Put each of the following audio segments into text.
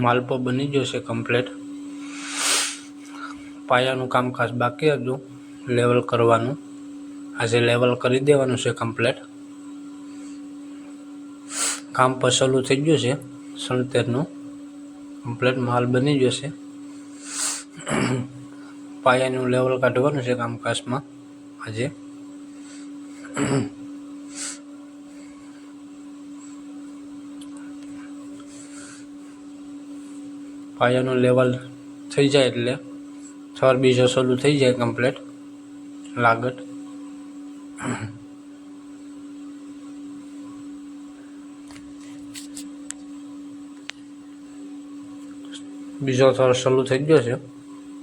માલપો બની ગયો છે કમ્પ્લીટ। પાયાનું કામકાજ બાકી હતું લેવલ કરવાનું, આજે લેવલ કરી દેવાનું છે કમ્પ્લીટ। કામ પર ચાલુ થઈ ગયું છે સણતરનું, કમ્પ્લીટ માલ બની ગયો છે। પાયાનું લેવલ કાઢવાનું છે કામકાજમાં આજે। પાયાનું લેવલ થઈ જાય એટલે થર બીજો ચાલુ થઈ જાય કમ્પ્લીટ લાગત। બીજો થર ચાલુ થઈ ગયો છે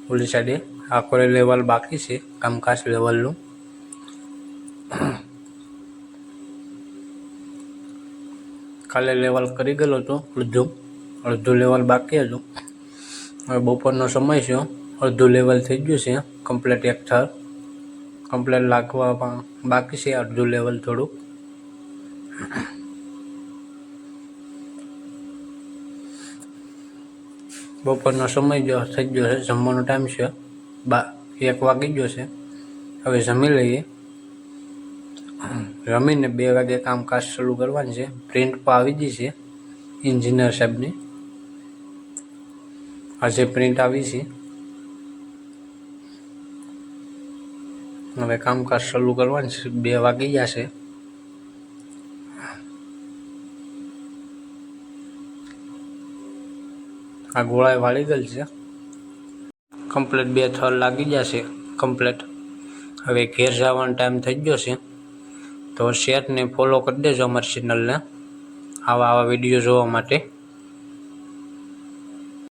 ઓલી સાઈડે, આખરે લેવલ બાકી છે કામકાજ લેવલનું। કાલે લેવલ કરી ગયેલો હતો અડધું લેવલ બાકી હતું। હવે બપોરનો સમય છે, અડધું લેવલ થઈ ગયું છે કમ્પ્લીટ, એક થર કમ્પ્લીટ લાગવા બાકી છે, અડધું લેવલ થોડુંક। બપોરનો સમય થઈ ગયો છે, જમવાનો ટાઈમ છે, 1 વાગી ગયો છે। હવે જમી લઈએ, રમીને 2 વાગે કામકાજ શરૂ કરવાનું છે। પ્રિન્ટ પર આવી ગઈ છે એન્જિનિયર સાહેબની, આજે પ્રિન્ટ આવી છે। હવે કામકાજ શરૂ કરવાનું છે, 2 વાગી ગયા છે। આ ગોળાએ વાળી ગયેલ છે કમ્પ્લીટ, 2 થર લાગી ગયા છે કમ્પ્લીટ। હવે ઘેર જવાનો ટાઈમ થઈ ગયો છે, તો શેરને ફોલો કરી દેજો અમારી ચેનલને આવા વિડીયો જોવા માટે।